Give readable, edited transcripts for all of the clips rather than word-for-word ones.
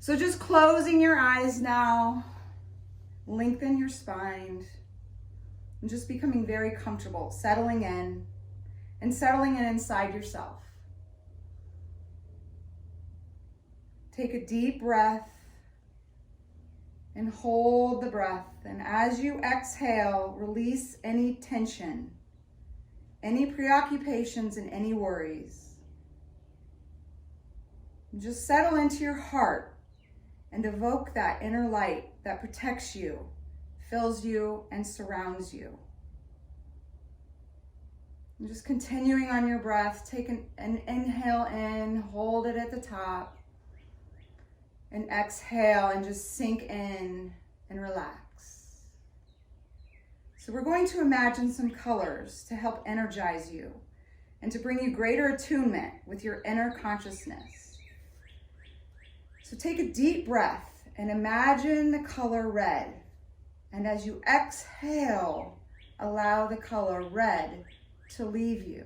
So just closing your eyes now, lengthen your spine, and just becoming very comfortable, settling in and settling in inside yourself. Take a deep breath and hold the breath. And as you exhale, release any tension, any preoccupations, and any worries. Just settle into your heart and evoke that inner light that protects you, fills you, and surrounds you. And just continuing on your breath, take an inhale in, hold it at the top, and exhale and just sink in and relax. So we're going to imagine some colors to help energize you and to bring you greater attunement with your inner consciousness. So take a deep breath and imagine the color red. And as you exhale, allow the color red to leave you.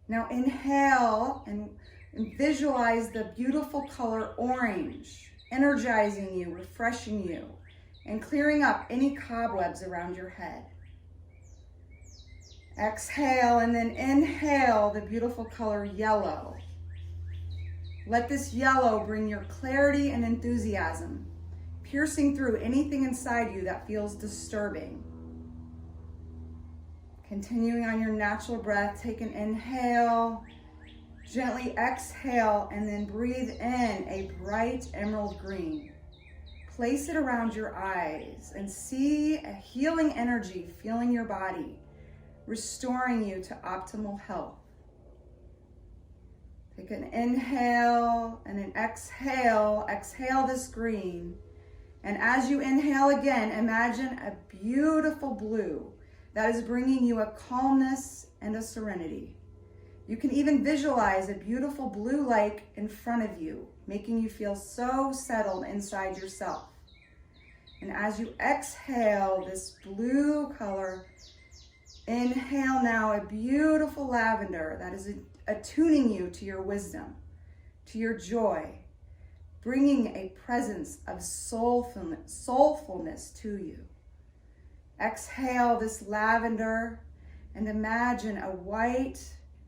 Now inhale and visualize the beautiful color orange, energizing you, refreshing you, and clearing up any cobwebs around your head. Exhale and then inhale the beautiful color yellow. Let this yellow bring your clarity and enthusiasm, piercing through anything inside you that feels disturbing. Continuing on your natural breath, take an inhale, gently exhale, and then breathe in a bright emerald green. Place it around your eyes and see a healing energy filling your body, restoring you to optimal health. Take an inhale and an exhale. Exhale this green. And as you inhale again, imagine a beautiful blue that is bringing you a calmness and a serenity. You can even visualize a beautiful blue lake in front of you, making you feel so settled inside yourself. And as you exhale this blue color, inhale now a beautiful lavender that is attuning you to your wisdom, to your joy, bringing a presence of soulfulness to you. Exhale this lavender and imagine a white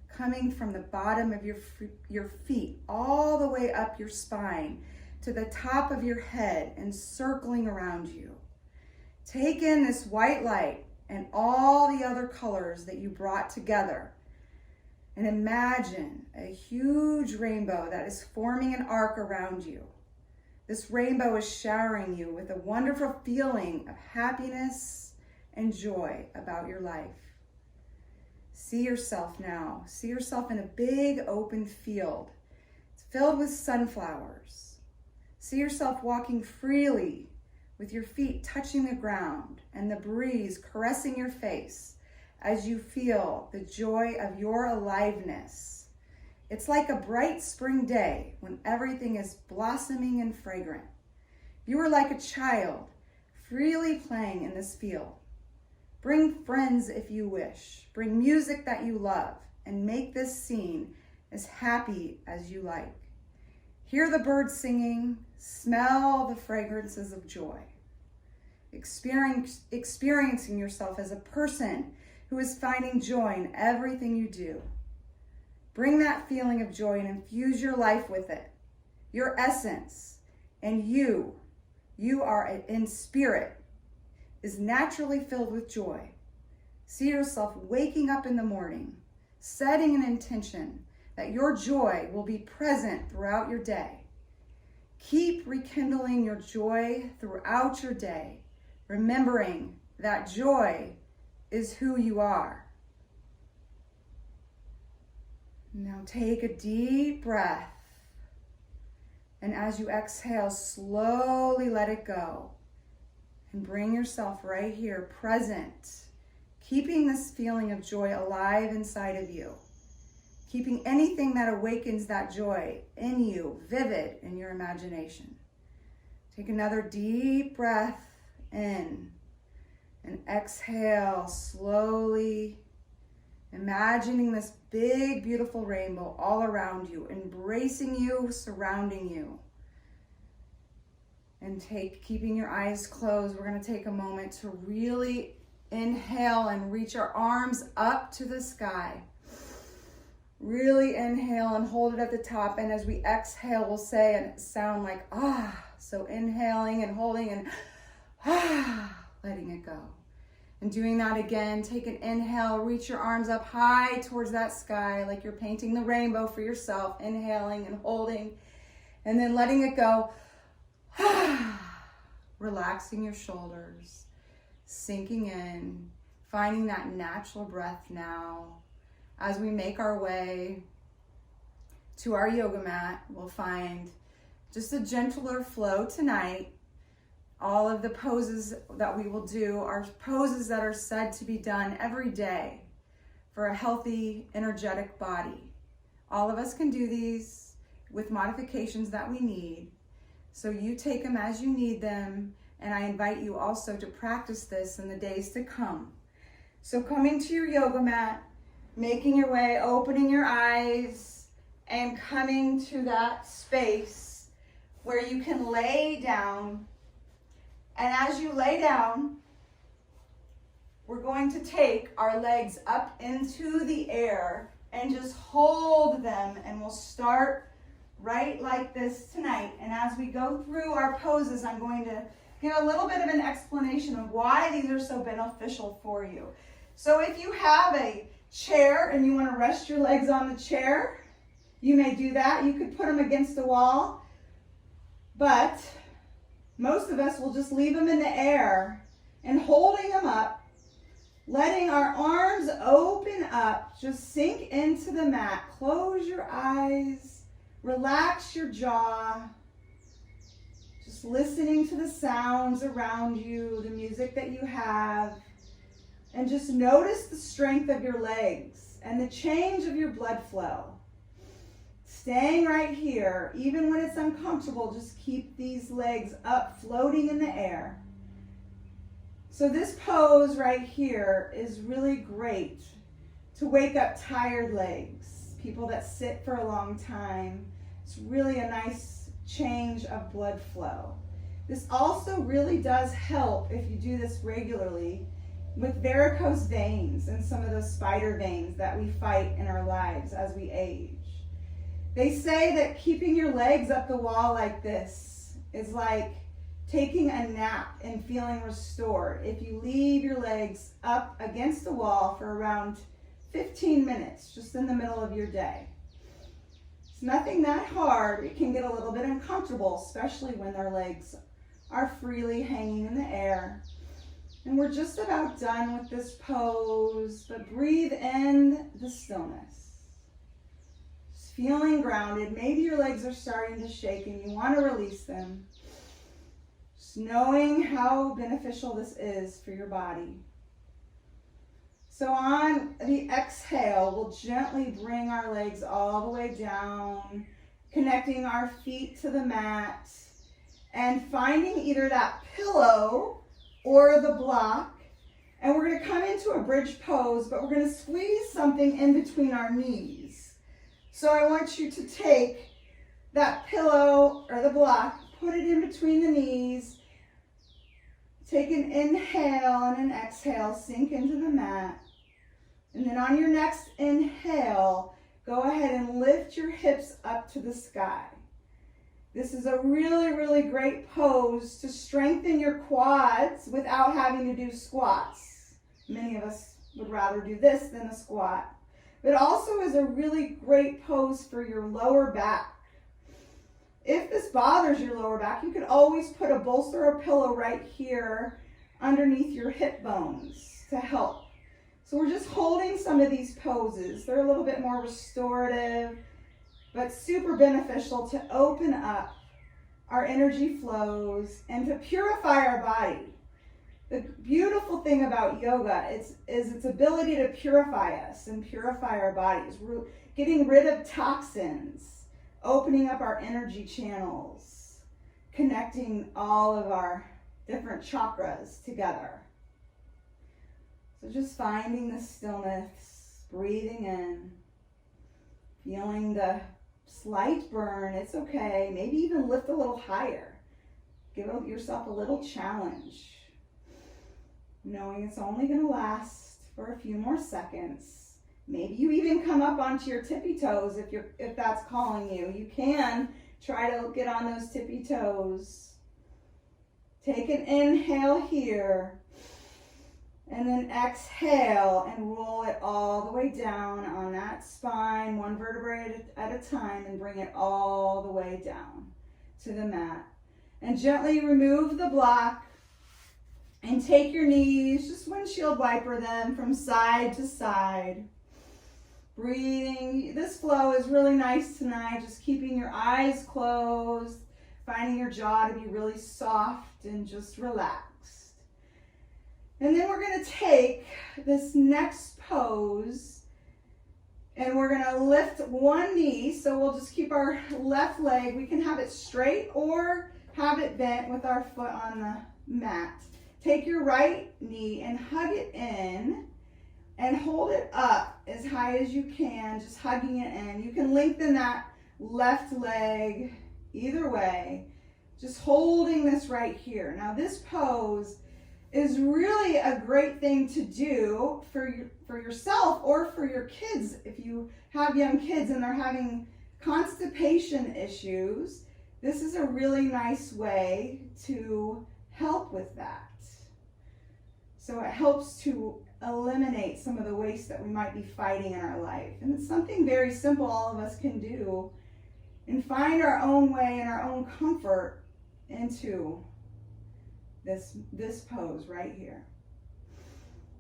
coming from the bottom of your feet all the way up your spine to the top of your head and circling around you. Take in this white light and all the other colors that you brought together, and imagine a huge rainbow that is forming an arc around you. This rainbow is showering you with a wonderful feeling of happiness and joy about your life. See yourself now. See yourself in a big open field. It's filled with sunflowers. See yourself walking freely with your feet touching the ground and the breeze caressing your face as you feel the joy of your aliveness. It's like a bright spring day when everything is blossoming and fragrant. You are like a child freely playing in this field. Bring friends if you wish. Bring music that you love and make this scene as happy as you like. Hear the birds singing, smell the fragrances of joy. Experiencing yourself as a person who is finding joy in everything you do. Bring that feeling of joy and infuse your life with it, your essence, and you are in spirit, is naturally filled with joy. See yourself waking up in the morning, setting an intention that your joy will be present throughout your day. Keep rekindling your joy throughout your day, remembering that joy is who you are. Now take a deep breath, and as you exhale, slowly let it go. And bring yourself right here, present, keeping this feeling of joy alive inside of you, keeping anything that awakens that joy in you vivid in your imagination. Take another deep breath in and exhale slowly, imagining this big, beautiful rainbow all around you, embracing you, surrounding you. And keeping your eyes closed, we're going to take a moment to really inhale and reach our arms up to the sky. Really inhale and hold it at the top. And as we exhale, we'll say and sound like ah. So inhaling and holding and ah, letting it go. And doing that again, take an inhale, reach your arms up high towards that sky like you're painting the rainbow for yourself. Inhaling and holding and then letting it go. Relaxing your shoulders, sinking in, finding that natural breath now. As we make our way to our yoga mat, we'll find just a gentler flow tonight. All of the poses that we will do are poses that are said to be done every day for a healthy, energetic body. All of us can do these with modifications that we need. So you take them as you need them, and I invite you also to practice this in the days to come. So coming to your yoga mat, making your way, opening your eyes, and coming to that space where you can lay down. And as you lay down, we're going to take our legs up into the air and just hold them, and we'll start right like this tonight. And as we go through our poses, I'm going to give a little bit of an explanation of why these are so beneficial for you. So if you have a chair and you want to rest your legs on the chair, you may do that. You could put them against the wall, but most of us will just leave them in the air and holding them up, letting our arms open up, just sink into the mat. Close your eyes, relax your jaw, just listening to the sounds around you, the music that you have, and just notice the strength of your legs and the change of your blood flow. Staying right here, even when it's uncomfortable, just keep these legs up, floating in the air. So this pose right here is really great to wake up tired legs, people that sit for a long time. It's really a nice change of blood flow. This also really does help, if you do this regularly, with varicose veins and some of those spider veins that we fight in our lives as we age. They say that keeping your legs up the wall like this is like taking a nap and feeling restored. If you leave your legs up against the wall for around 15 minutes, just in the middle of your day. It's nothing that hard. It can get a little bit uncomfortable, especially when their legs are freely hanging in the air. And we're just about done with this pose, but breathe in the stillness. Just feeling grounded. Maybe your legs are starting to shake and you want to release them. Just knowing how beneficial this is for your body. So on the exhale, we'll gently bring our legs all the way down, connecting our feet to the mat, and finding either that pillow or the block. And we're going to come into a bridge pose, but we're going to squeeze something in between our knees. So I want you to take that pillow or the block, put it in between the knees, take an inhale and an exhale, sink into the mat. And then on your next inhale, go ahead and lift your hips up to the sky. This is a really, really great pose to strengthen your quads without having to do squats. Many of us would rather do this than a squat. But also is a really great pose for your lower back. If this bothers your lower back, you could always put a bolster or pillow right here underneath your hip bones to help. So we're just holding some of these poses. They're a little bit more restorative, but super beneficial to open up our energy flows and to purify our body. The beautiful thing about yoga is its ability to purify us and purify our bodies. We're getting rid of toxins, opening up our energy channels, connecting all of our different chakras together. So just finding the stillness, breathing in, feeling the slight burn. It's okay. Maybe even lift a little higher. give yourself a little challenge, knowing it's only going to last for a few more seconds. Maybe you even come up onto your tippy toes if that's calling you. You can try to get on those tippy toes. Take an inhale here, and then exhale and roll it all the way down on that spine, one vertebrae at a time, and bring it all the way down to the mat. And gently remove the block and take your knees, just windshield wiper them from side to side. Breathing. This flow is really nice tonight, just keeping your eyes closed, finding your jaw to be really soft and just relaxed. And then we're going to take this next pose and we're going to lift one knee. So we'll just keep our left leg. We can have it straight or have it bent with our foot on the mat. Take your right knee and hug it in and hold it up as high as you can, just hugging it in. You can lengthen that left leg either way, just holding this right here. Now this pose is really a great thing to do for yourself or for your kids. If you have young kids and they're having constipation issues, this is a really nice way to help with that. So it helps to eliminate some of the waste that we might be fighting in our life. And it's something very simple all of us can do and find our own way and our own comfort into this pose right here.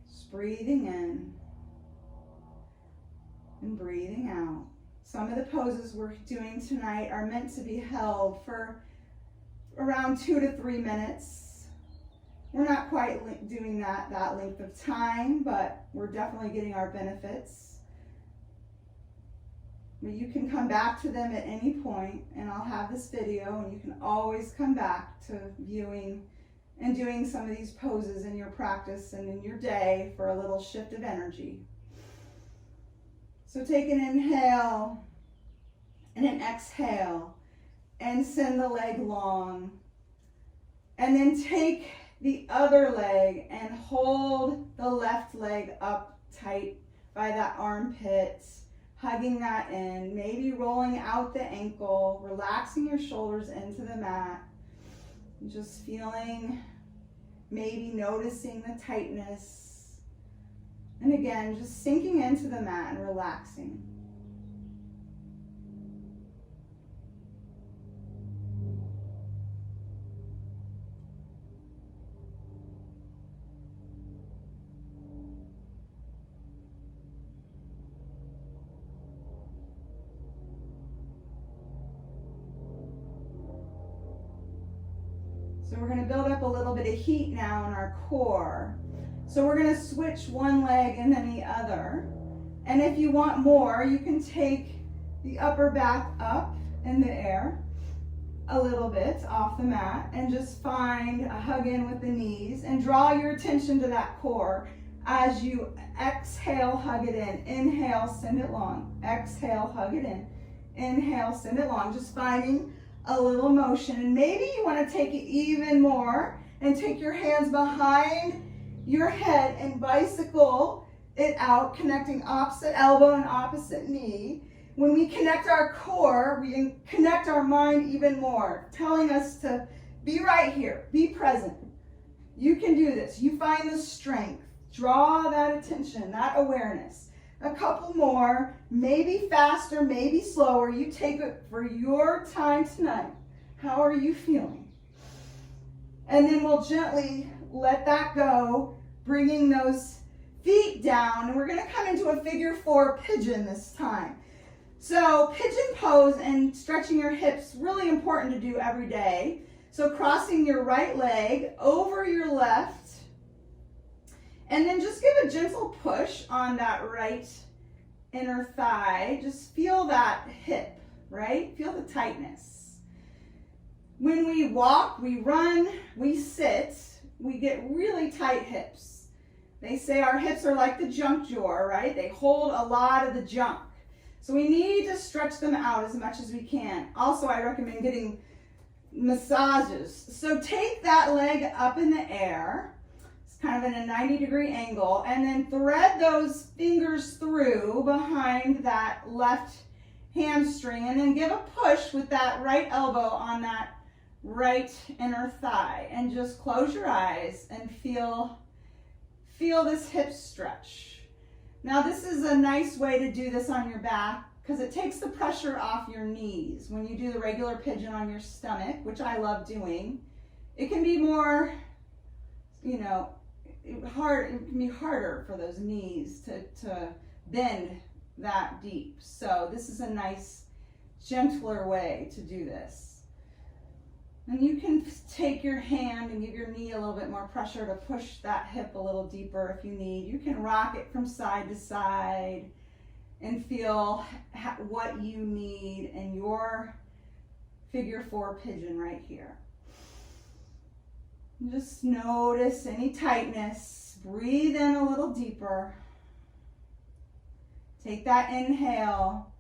Just breathing in and breathing out. Some of the poses we're doing tonight are meant to be held for around 2 to 3 minutes. We're not quite doing that length of time, but we're definitely getting our benefits. But you can come back to them at any point, and I'll have this video, and you can always come back to viewing and doing some of these poses in your practice and in your day for a little shift of energy. So take an inhale and an exhale and send the leg long. And then take the other leg and hold the left leg up tight by that armpit, hugging that in, maybe rolling out the ankle, relaxing your shoulders into the mat, just feeling, maybe noticing the tightness. And again, just sinking into the mat and relaxing. So we're going to build up a little bit of heat now in our core. So we're going to switch one leg and then the other. And if you want more, you can take the upper back up in the air a little bit off the mat and just find a hug in with the knees and draw your attention to that core as you exhale, hug it in. Inhale, send it long. Exhale, hug it in. Inhale, send it long. Just finding a little motion. And maybe you want to take it even more and take your hands behind your head and bicycle it out, connecting opposite elbow and opposite knee. When we connect our core, we connect our mind even more, telling us to be right here, be present. You can do this. You find the strength. Draw that attention, that awareness. A couple more, maybe faster, maybe slower. You take it for your time tonight. How are you feeling? And then we'll gently let that go, bringing those feet down. And we're going to come into a figure 4 pigeon this time. So pigeon pose and stretching your hips, really important to do every day. So crossing your right leg over your left. And then just give a gentle push on that right inner thigh. Just feel that hip, right? Feel the tightness. When we walk, we run, we sit, we get really tight hips. They say our hips are like the junk drawer, right? They hold a lot of the junk. So we need to stretch them out as much as we can. Also, I recommend getting massages. So take that leg up in the air. It's kind of in a 90-degree angle, and then thread those fingers through behind that left hamstring, and then give a push with that right elbow on that right inner thigh, and just close your eyes and feel this hip stretch. Now this is a nice way to do this on your back because it takes the pressure off your knees. When you do the regular pigeon on your stomach, which I love doing, it can be more, you know, it can be harder for those knees to bend that deep. So this is a nice, gentler way to do this. And you can take your hand and give your knee a little bit more pressure to push that hip a little deeper if you need. You can rock it from side to side and feel what you need in your figure 4 pigeon right here. Just notice any tightness. Breathe in a little deeper. Take that inhale,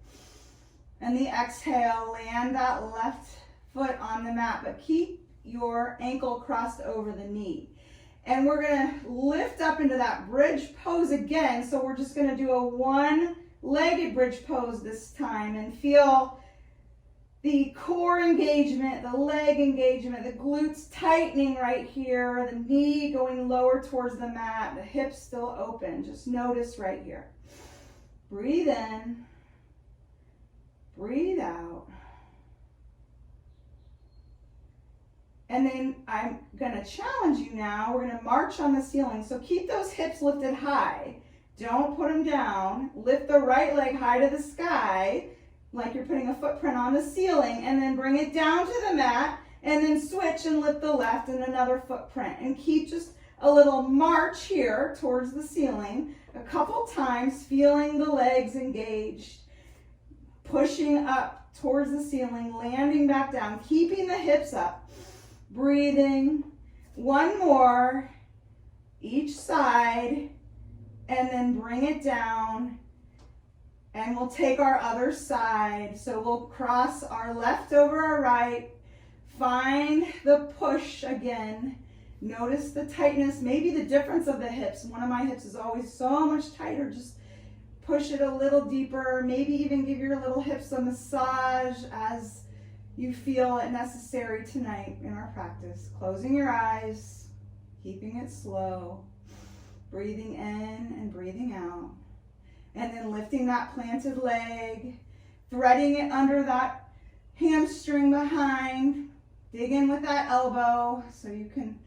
and the exhale, land that left foot on the mat, but keep your ankle crossed over the knee. And we're gonna lift up into that bridge pose again. So we're just gonna do a one-legged bridge pose this time, and feel the core engagement, the leg engagement, the glutes tightening right here, the knee going lower towards the mat, the hips still open. Just notice right here. Breathe in, breathe out. And then I'm gonna challenge you now. We're gonna march on the ceiling. So keep those hips lifted high. Don't put them down. Lift the right leg high to the sky, like you're putting a footprint on the ceiling, and then bring it down to the mat, and then switch and lift the left and another footprint. And keep just a little march here towards the ceiling a couple times, feeling the legs engaged, pushing up towards the ceiling, landing back down, keeping the hips up, breathing. One more, each side, and then bring it down. And we'll take our other side. So we'll cross our left over our right, find the push again. Notice the tightness, maybe the difference of the hips. One of my hips is always so much tighter. Just push it a little deeper. Maybe even give your little hips a massage as you feel it necessary tonight in our practice. Closing your eyes, keeping it slow, breathing in and breathing out. And then lifting that planted leg, threading it under that hamstring behind. Dig in with that elbow so you can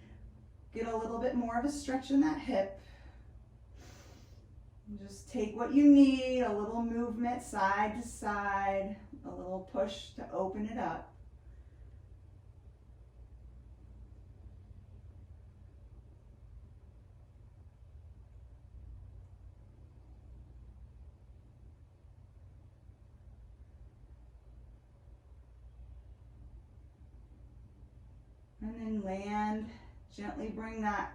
get a little bit more of a stretch in that hip. And just take what you need, a little movement side to side, a little push to open it up. And then land, gently bring that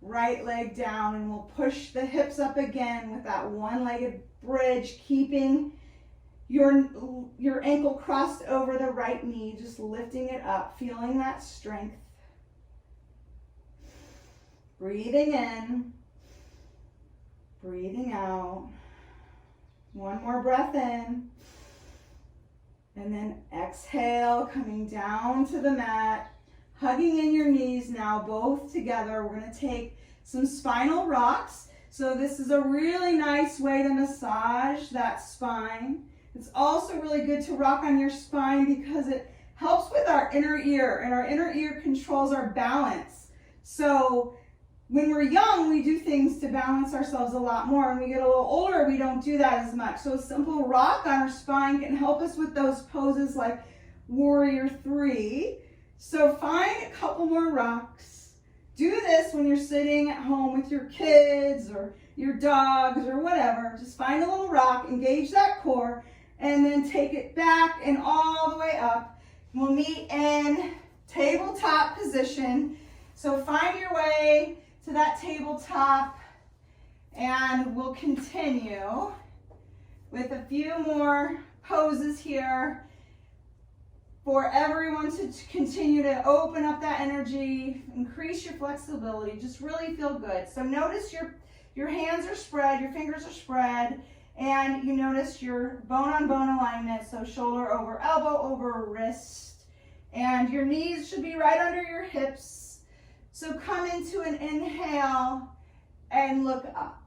right leg down, and we'll push the hips up again with that one-legged bridge, keeping your ankle crossed over the right knee, just lifting it up, feeling that strength. Breathing in, breathing out. One more breath in. And then exhale, coming down to the mat. Hugging in your knees now, both together. We're going to take some spinal rocks. So this is a really nice way to massage that spine. It's also really good to rock on your spine because it helps with our inner ear, and our inner ear controls our balance. So when we're young, we do things to balance ourselves a lot more. When we get a little older, we don't do that as much. So a simple rock on our spine can help us with those poses like Warrior 3. So find a couple more rocks. Do this when you're sitting at home with your kids or your dogs or whatever. Just find a little rock, engage that core, and then take it back and all the way up. We'll meet in tabletop position. So find your way to that tabletop, and we'll continue with a few more poses here. for everyone to continue to open up that energy, increase your flexibility, just really feel good. So notice your hands are spread, your fingers are spread, and you notice your bone-on-bone alignment, so shoulder over elbow over wrist, and your knees should be right under your hips. So come into an inhale and look up.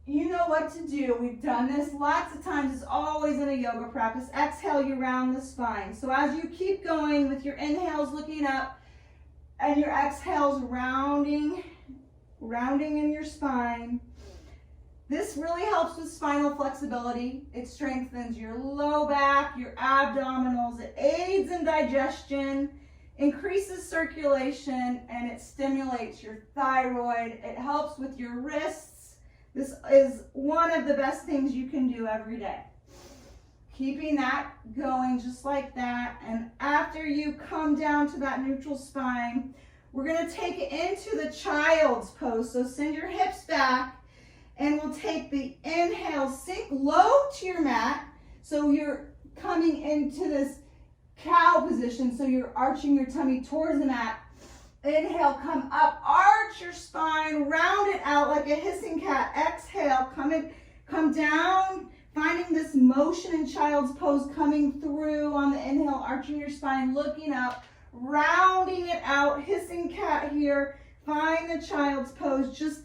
You know what to do. We've done this lots of times. It's always in a yoga practice. Exhale, you round the spine. So as you keep going with your inhales looking up and your exhales rounding in your spine, this really helps with spinal flexibility. It strengthens your low back, your abdominals. It aids in digestion, increases circulation, and it stimulates your thyroid. It helps with your wrists. This is one of the best things you can do every day. Keeping that going just like that. And after you come down to that neutral spine, we're going to take it into the child's pose. So send your hips back, and we'll take the inhale, sink low to your mat. So you're coming into this cow position. So you're arching your tummy towards the mat. Inhale, come up, arch your spine, round it out like a hissing cat. Exhale, come down, finding this motion in child's pose coming through on the inhale, arching your spine, looking up, rounding it out, hissing cat here. Find the child's pose, just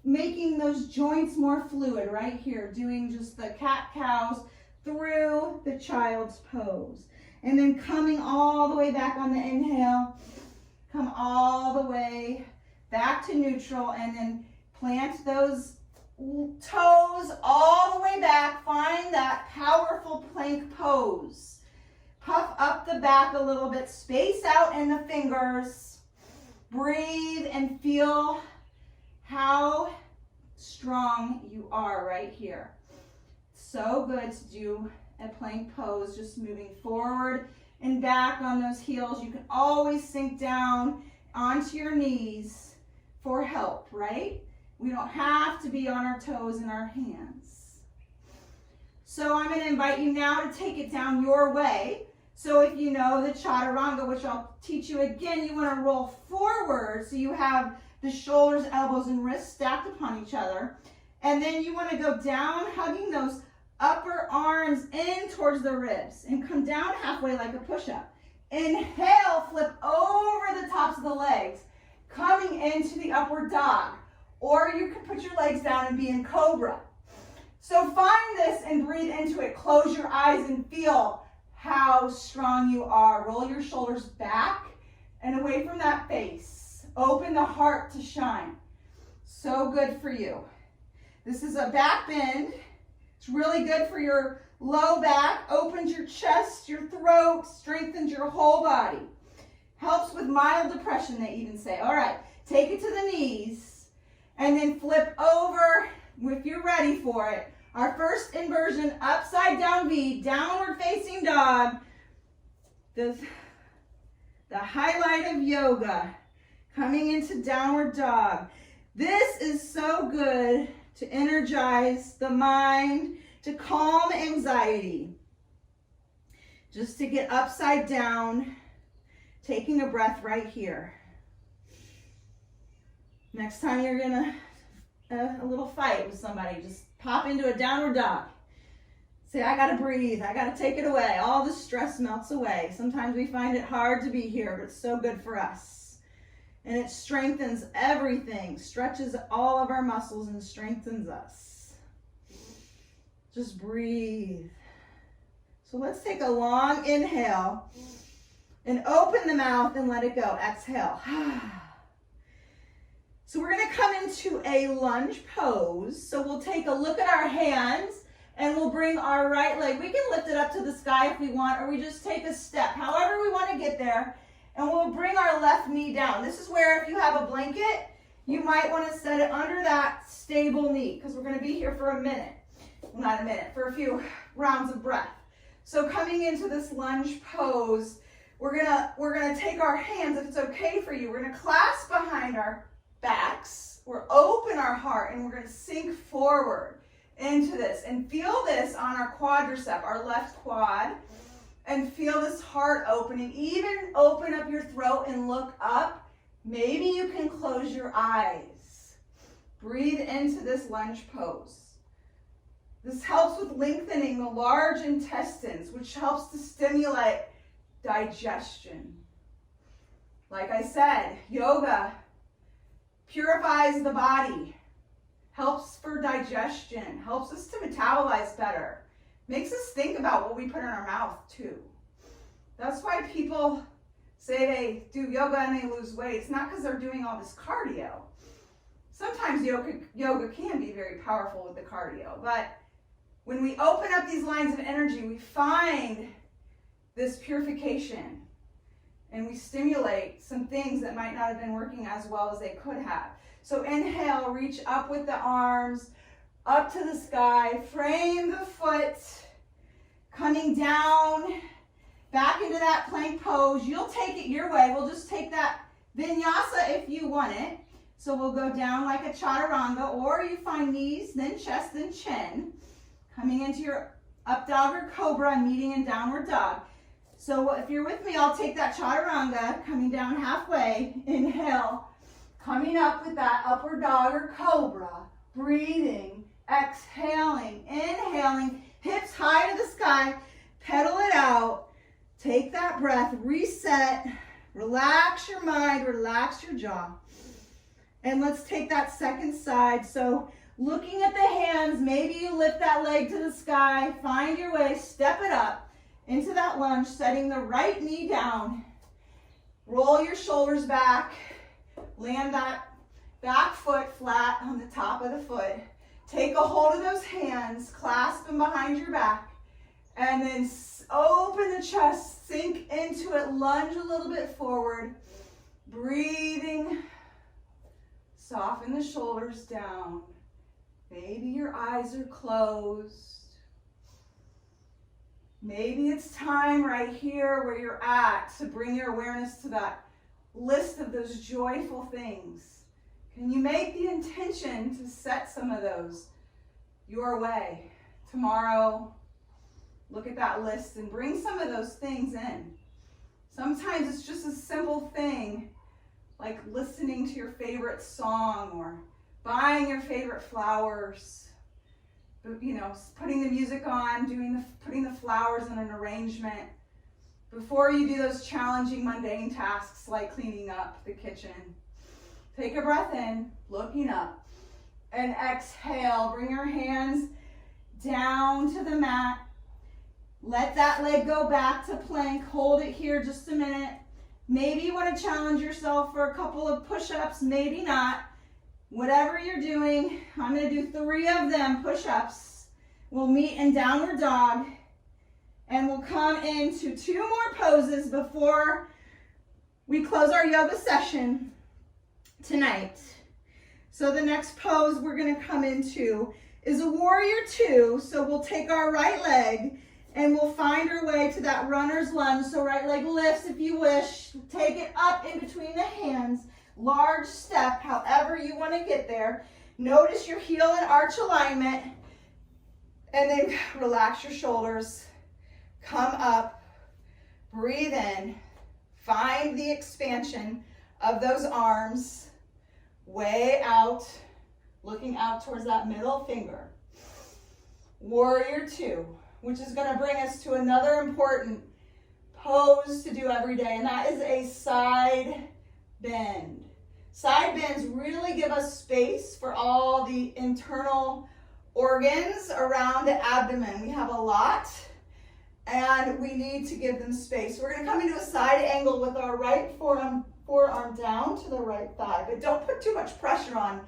making those joints more fluid right here, doing just the cat-cows through the child's pose. And then coming all the way back on the inhale, come all the way back to neutral, and then plant those toes all the way back. Find that powerful plank pose. Puff up the back a little bit. Space out in the fingers. Breathe and feel how strong you are right here. So good to do a plank pose, just moving forward and back on those heels. You can always sink down onto your knees for help, right? We don't have to be on our toes and our hands. So I'm going to invite you now to take it down your way. So if you know the Chaturanga, which I'll teach you again, you want to roll forward so you have the shoulders, elbows, and wrists stacked upon each other. And then you want to go down, hugging those upper arms in towards the ribs, and come down halfway like a push-up. Inhale, flip over the tops of the legs, coming into the upward dog. Or you can put your legs down and be in cobra. So find this and breathe into it. Close your eyes and feel how strong you are. Roll your shoulders back and away from that face. Open the heart to shine. So good for you. This is a back bend. It's really good for your low back, opens your chest, your throat, strengthens your whole body. Helps with mild depression, they even say. All right, take it to the knees and then flip over if you're ready for it. Our first inversion, upside down V, downward facing dog. The highlight of yoga, coming into downward dog. This is so good to energize the mind, to calm anxiety. Just to get upside down, taking a breath right here. Next time you're gonna a little fight with somebody, just pop into a downward dog. Say, I gotta breathe, I gotta take it away. All the stress melts away. Sometimes we find it hard to be here, but it's so good for us. And it strengthens everything, stretches all of our muscles and strengthens us. Just breathe. So let's take a long inhale and open the mouth and let it go. Exhale. So we're going to come into a lunge pose. So we'll take a look at our hands and we'll bring our right leg. We can lift it up to the sky if we want, or we just take a step, however we want to get there. And we'll bring our left knee down. This is where if you have a blanket, you might want to set it under that stable knee, because we're going to be here for a minute. Well, not a minute, for a few rounds of breath. So coming into this lunge pose, we're gonna take our hands, if it's okay for you, we're gonna clasp behind our backs, we're open our heart, and we're gonna sink forward into this. And feel this on our quadricep, our left quad. And feel this heart opening. Even open up your throat and look up. Maybe you can close your eyes. Breathe into this lunge pose. This helps with lengthening the large intestines, which helps to stimulate digestion. Like I said, yoga purifies the body, helps for digestion, helps us to metabolize better, makes us think about what we put in our mouth too. That's why people say they do yoga and they lose weight. It's not because they're doing all this cardio. Sometimes yoga can be very powerful with the cardio, but when we open up these lines of energy, we find this purification and we stimulate some things that might not have been working as well as they could have. So inhale, reach up with the arms, up to the sky, frame the foot, coming down, back into that plank pose. You'll take it your way. We'll just take that vinyasa if you want it. So we'll go down like a chaturanga, or you find knees, then chest, then chin. Coming into your up dog or cobra and meeting in downward dog. So if you're with me, I'll take that chaturanga, coming down halfway. Inhale, coming up with that upward dog or cobra. Breathing, exhaling, inhaling, hips high to the sky. Pedal it out. Take that breath, reset, relax your mind, relax your jaw. And let's take that second side. So looking at the hands, maybe you lift that leg to the sky, find your way, step it up into that lunge, setting the right knee down. Roll your shoulders back, land that back foot flat on the top of the foot. Take a hold of those hands, clasp them behind your back, and then open the chest, sink into it, lunge a little bit forward, breathing, soften the shoulders down. Maybe your eyes are closed. Maybe it's time right here where you're at to bring your awareness to that list of those joyful things. Can you make the intention to set some of those your way? Tomorrow, look at that list and bring some of those things in. Sometimes it's just a simple thing like listening to your favorite song or buying your favorite flowers, you know, putting the music on, putting the flowers in an arrangement before you do those challenging mundane tasks like cleaning up the kitchen. Take a breath in, looking up, and exhale. Bring your hands down to the mat. Let that leg go back to plank. Hold it here just a minute. Maybe you want to challenge yourself for a couple of push-ups, maybe not. Whatever you're doing, I'm going to do 3 of them, push-ups. We'll meet in downward dog, and we'll come into 2 more poses before we close our yoga session tonight. So the next pose we're going to come into is a warrior 2. So we'll take our right leg and we'll find our way to that runner's lunge. So right leg lifts if you wish. Take it up in between the hands. Large step, however you want to get there. Notice your heel and arch alignment. And then relax your shoulders. Come up. Breathe in. Find the expansion of those arms. Way out. Looking out towards that middle finger. Warrior 2, which is going to bring us to another important pose to do every day, and that is a side bend. Side bends really give us space for all the internal organs around the abdomen. We have a lot, and we need to give them space. We're going to come into a side angle with our right forearm down to the right thigh, but don't put too much pressure on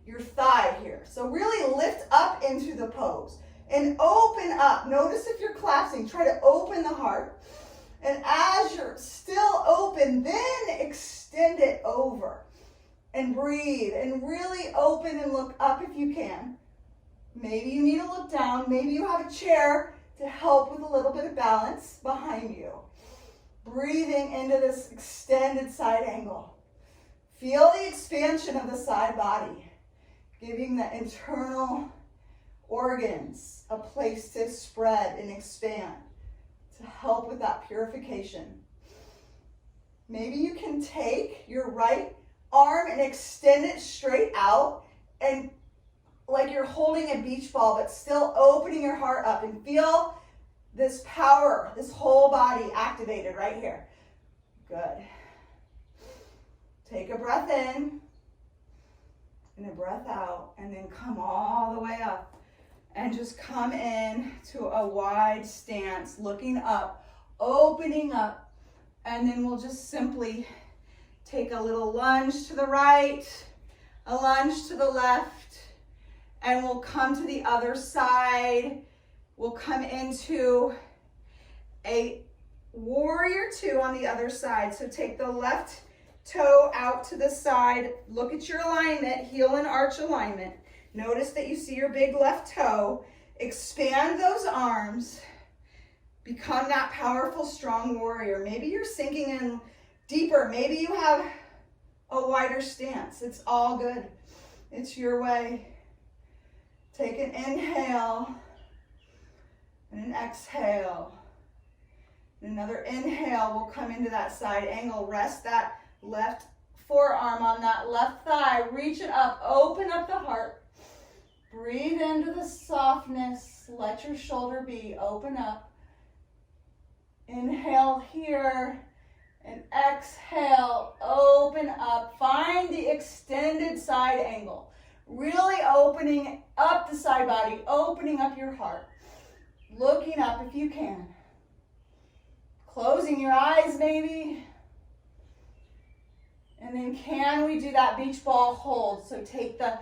your thigh here. So really lift up into the pose and open up. Notice if you're collapsing, try to open the heart. And as you're still open, then extend it over and breathe and really open and look up if you can. Maybe you need to look down. Maybe you have a chair to help with a little bit of balance behind you. Breathing into this extended side angle. Feel the expansion of the side body, giving the internal organs a place to spread and expand, to help with that purification. Maybe you can take your right arm and extend it straight out, and like you're holding a beach ball, but still opening your heart up, and feel this power, this whole body activated right here. Good. Take a breath in and a breath out, and then come all the way up and just come in to a wide stance, looking up, opening up. And then we'll just simply take a little lunge to the right, a lunge to the left, and we'll come to the other side. We'll come into a warrior two on the other side. So take the left toe out to the side. Look at your alignment, heel and arch alignment. Notice that you see your big left toe. Expand those arms. Become that powerful, strong warrior. Maybe you're sinking in deeper. Maybe you have a wider stance. It's all good. It's your way. Take an inhale and an exhale. Another inhale. We'll come into that side angle. Rest that left forearm on that left thigh. Reach it up. Open up the heart. Breathe into the softness. Let your shoulder be. Open up. Inhale here and exhale, open up. Find the extended side angle. Really opening up the side body, opening up your heart. Looking up if you can. Closing your eyes maybe. And then can we do that beach ball hold? So take the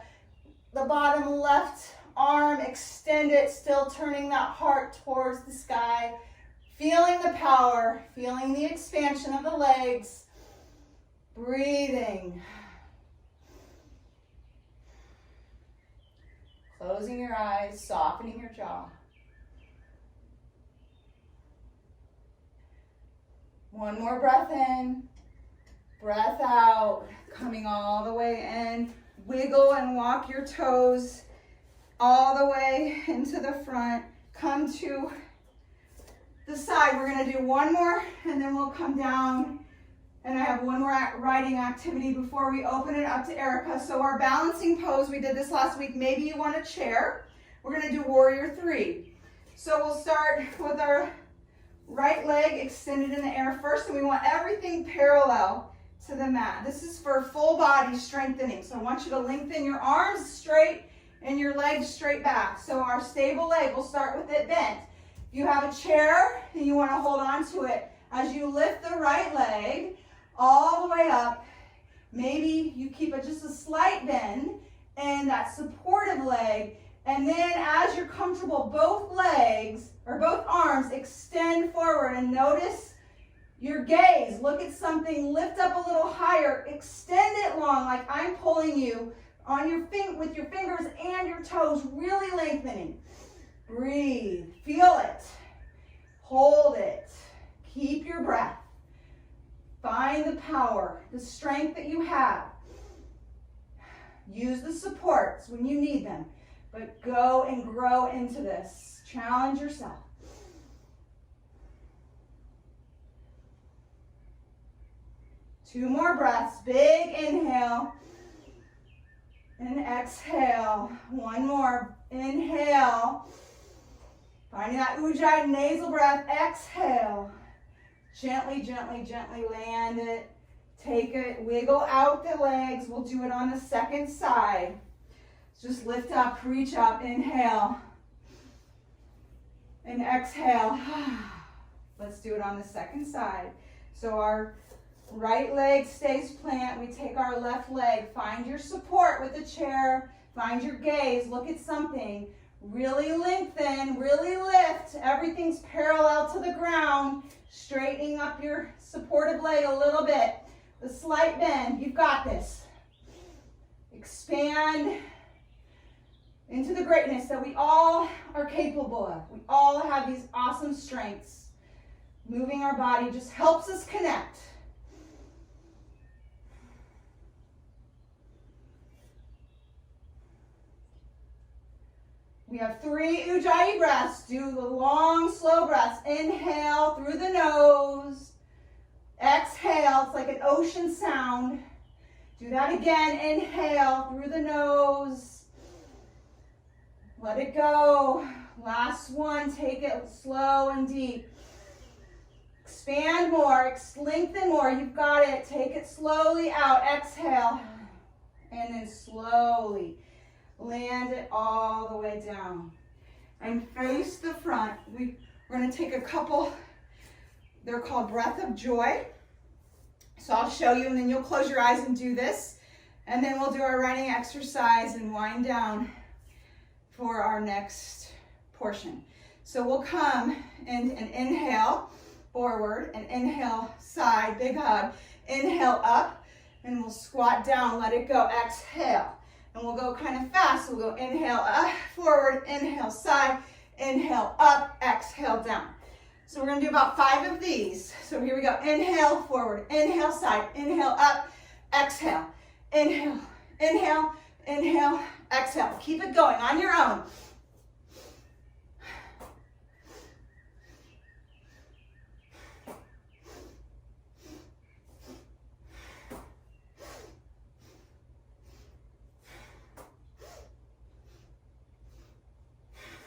bottom left arm, extend it, still turning that heart towards the sky. Feeling the power, feeling the expansion of the legs, breathing. Closing your eyes, softening your jaw. One more breath in, breath out, coming all the way in. Wiggle and walk your toes all the way into the front. Come to the side. We're going to do one more and then we'll come down, and I have one more riding activity before we open it up to Erica. So our balancing pose, we did this last week. Maybe you want a chair. We're going to do warrior three. So we'll start with our right leg extended in the air first, and we want everything parallel to the mat. This is for full body strengthening. So I want you to lengthen your arms straight and your legs straight back. So our stable leg, we'll start with it bent. You have a chair and you want to hold on to it as you lift the right leg all the way up. Maybe you keep just a slight bend in that supportive leg, and then as you're comfortable, both legs or both arms extend forward, and notice your gaze. Look at something, lift up a little higher, extend it long like I'm pulling you on your with your fingers and your toes, really lengthening. Breathe, feel it, hold it, keep your breath. Find the power, the strength that you have. Use the supports when you need them, but go and grow into this. Challenge yourself. Two more breaths, big inhale and exhale. One more, inhale. Finding that Ujjayi nasal breath, exhale. Gently, gently, gently land it. Take it, wiggle out the legs. We'll do it on the second side. Just lift up, reach up, inhale. And exhale. Let's do it on the second side. So our right leg stays plant. We take our left leg. Find your support with the chair. Find your gaze. Look at something. Really lengthen, really lift. Everything's parallel to the ground. Straightening up your supportive leg a little bit. The slight bend. You've got this. Expand into the greatness that we all are capable of. We all have these awesome strengths. Moving our body just helps us connect. We have 3 Ujjayi breaths. Do the long, slow breaths. Inhale through the nose. Exhale. It's like an ocean sound. Do that again. Inhale through the nose. Let it go. Last one. Take it slow and deep. Expand more. Lengthen more. You've got it. Take it slowly out. Exhale. And then slowly land it all the way down. And face the front. We're going to take a couple. They're called Breath of Joy. So I'll show you, and then you'll close your eyes and do this. And then we'll do our running exercise and wind down for our next portion. So we'll come and inhale forward, and inhale side, big hug. Inhale up, and we'll squat down, let it go. Exhale. And we'll go kind of fast. We'll go inhale up, forward, inhale side, inhale up, exhale down. So we're going to do about 5 of these. So here we go. Inhale, forward, inhale side, inhale up, exhale. Inhale, inhale, inhale, exhale. Keep it going on your own.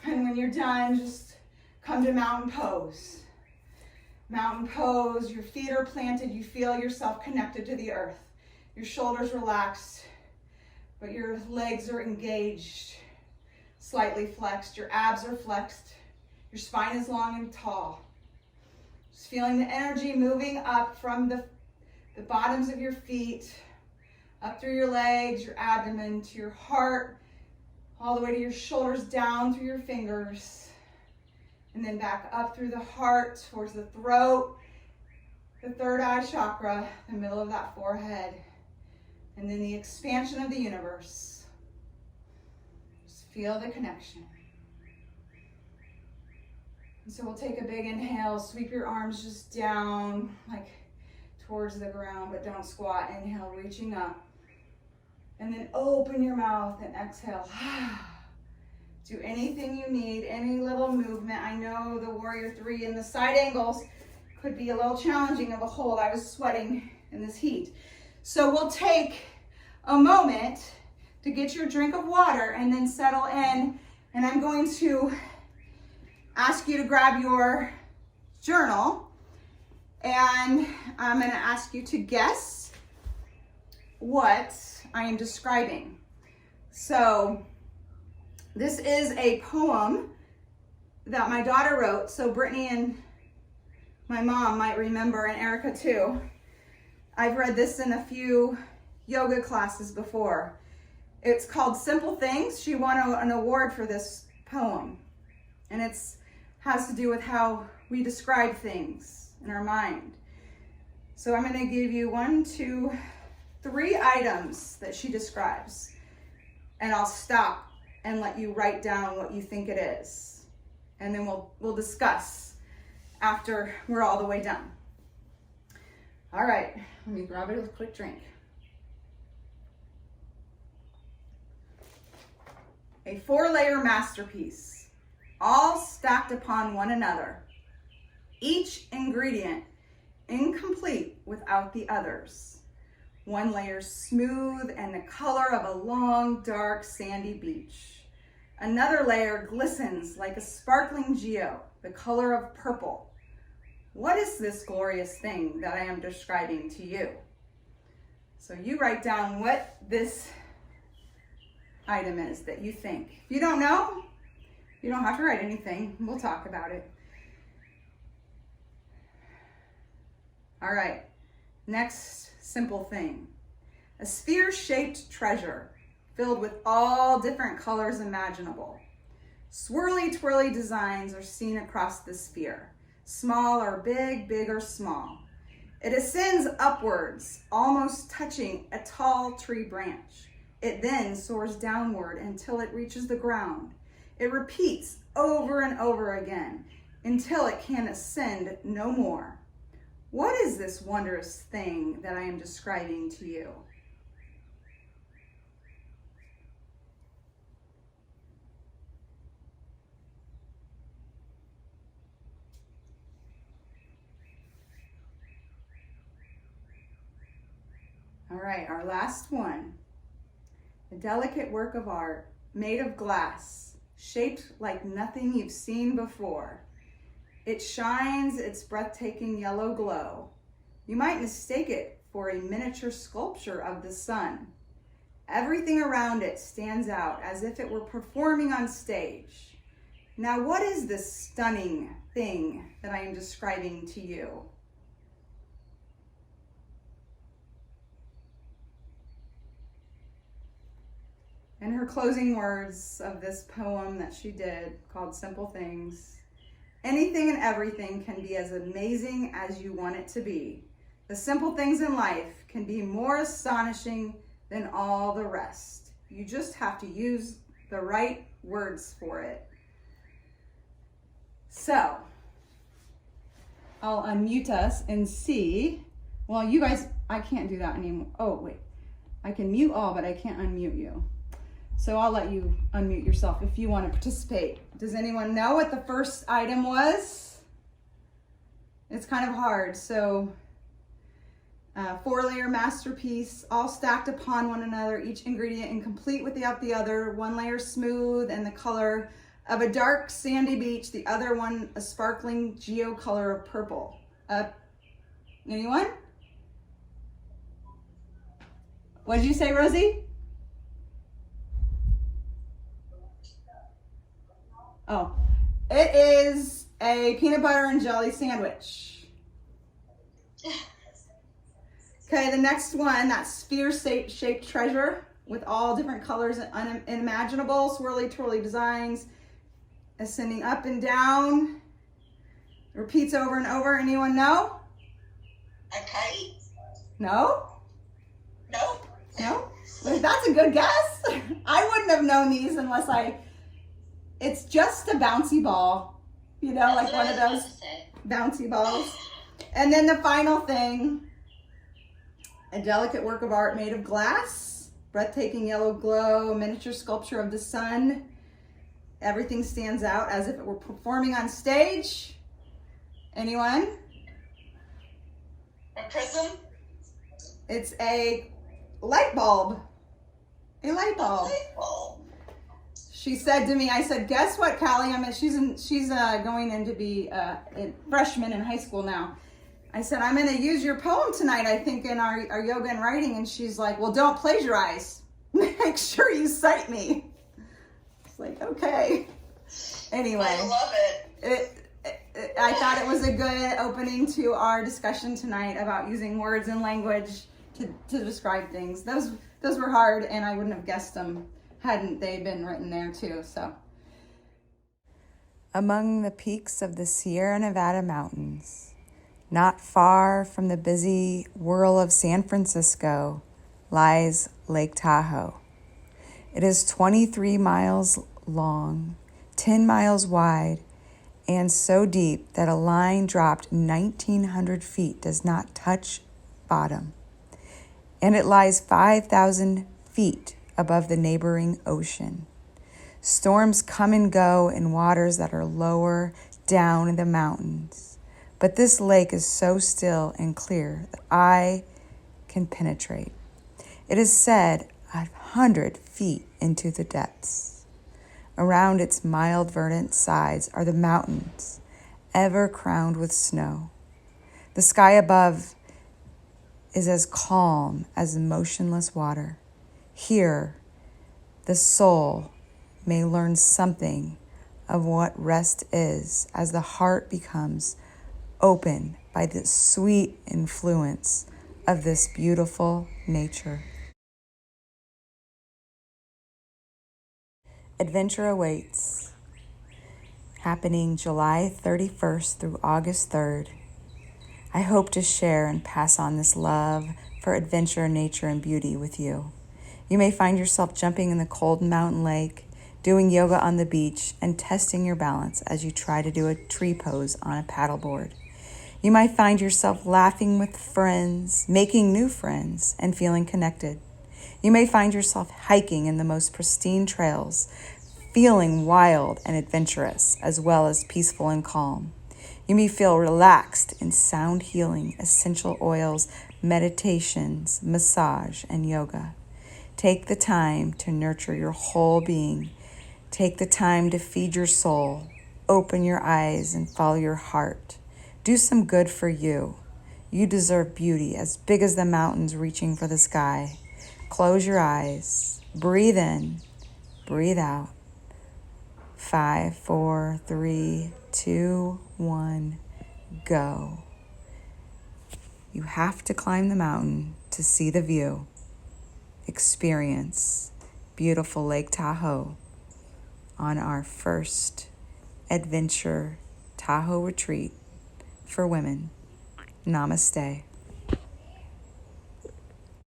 And when you're done, just come to mountain pose. Mountain pose, your feet are planted, you feel yourself connected to the earth. Your shoulders relaxed, but your legs are engaged, slightly flexed. Your abs are flexed. Your spine is long and tall. Just feeling the energy moving up from the bottoms of your feet, up through your legs, your abdomen, to your heart, all the way to your shoulders, down through your fingers, and then back up through the heart, towards the throat, the third eye chakra, the middle of that forehead, and then the expansion of the universe. Just feel the connection. And so we'll take a big inhale, sweep your arms just down, like towards the ground, but don't squat. Inhale, reaching up. And then open your mouth and exhale. Do anything you need, any little movement. I know the warrior 3 and the side angles could be a little challenging of a hold. I was sweating in this heat. So we'll take a moment to get your drink of water and then settle in. And I'm going to ask you to grab your journal, and I'm going to ask you to guess what I am describing. So this is a poem that my daughter wrote, so Brittany and my mom might remember, and Erica too. I've read this in a few yoga classes before. It's called Simple Things. She won an award for this poem, and it has to do with how we describe things in our mind. So I'm going to give you 1, 2, 3 items that she describes, and I'll stop and let you write down what you think it is, and then we'll discuss after we're all the way done. All right, let me grab a quick drink. A 4-layer masterpiece, all stacked upon one another, each ingredient incomplete without the others. One layer smooth and the color of a long, dark, sandy beach. Another layer glistens like a sparkling geo, the color of purple. What is this glorious thing that I am describing to you? So you write down what this item is that you think. If you don't know, you don't have to write anything. We'll talk about it. All right, next simple thing. A sphere-shaped treasure filled with all different colors imaginable. Swirly twirly designs are seen across the sphere. Small or big, big or small. It ascends upwards, almost touching a tall tree branch. It then soars downward until it reaches the ground. It repeats over and over again until it can ascend no more. What is this wondrous thing that I am describing to you? All right, our last one. A delicate work of art made of glass, shaped like nothing you've seen before. It shines its breathtaking yellow glow. You might mistake it for a miniature sculpture of the sun. Everything around it stands out as if it were performing on stage. Now, what is this stunning thing that I am describing to you? In her closing words of this poem that she did called Simple Things, anything and everything can be as amazing as you want it to be. The simple things in life can be more astonishing than all the rest. You just have to use the right words for it. So, I'll unmute us and see. Well, you guys, I can't do that anymore. Oh, wait. I can mute all, but I can't unmute you. So I'll let you unmute yourself if you want to participate. Does anyone know what the first item was? It's kind of hard. So 4-layer masterpiece, all stacked upon one another, each ingredient incomplete without the other. One layer smooth and the color of a dark sandy beach. The other one a sparkling geo color of purple. Anyone? What did you say, Rosie? Oh, it is a peanut butter and jelly sandwich. Okay, the next one, that sphere-shaped treasure with all different colors and unimaginable swirly twirly designs, ascending up and down, repeats over and over. Anyone know? A kite? No? Nope. No? Well, that's a good guess. I wouldn't have known these unless it's just a bouncy ball, you know, like one of those bouncy balls. And then the final thing, a delicate work of art made of glass, breathtaking yellow glow, a miniature sculpture of the sun. Everything stands out as if it were performing on stage. Anyone? A prism? It's a light bulb. A light bulb. A light bulb. She said to me, I said, guess what, Callie? She's going in to be a freshman in high school now. I said, I'm going to use your poem tonight, I think, in our yoga and writing. And she's like, well, don't plagiarize. Make sure you cite me. It's like, okay. Anyway. I love it. I thought it was a good opening to our discussion tonight about using words and language to describe things. Those were hard, and I wouldn't have guessed them hadn't they been written there too. So, among the peaks of the Sierra Nevada mountains, not far from the busy whirl of San Francisco, lies Lake Tahoe. It is 23 miles long, 10 miles wide, and so deep that a line dropped 1,900 feet does not touch bottom. And it lies 5,000 feet above the neighboring ocean. Storms come and go in waters that are lower down in the mountains. But this lake is so still and clear that I can penetrate. It is said 100 feet into the depths. Around its mild verdant sides are the mountains, ever crowned with snow. The sky above is as calm as the motionless water. Here, the soul may learn something of what rest is as the heart becomes open by the sweet influence of this beautiful nature. Adventure awaits, happening July 31st through August 3rd. I hope to share and pass on this love for adventure, nature, and beauty with you. You may find yourself jumping in the cold mountain lake, doing yoga on the beach, and testing your balance as you try to do a tree pose on a paddleboard. You might find yourself laughing with friends, making new friends, and feeling connected. You may find yourself hiking in the most pristine trails, feeling wild and adventurous, as well as peaceful and calm. You may feel relaxed in sound healing, essential oils, meditations, massage, and yoga. Take the time to nurture your whole being. Take the time to feed your soul. Open your eyes and follow your heart. Do some good for you. You deserve beauty as big as the mountains reaching for the sky. Close your eyes. Breathe in. Breathe out. 5, 4, 3, 2, 1, go. You have to climb the mountain to see the view. Experience beautiful Lake Tahoe on our first adventure Tahoe retreat for women. Namaste.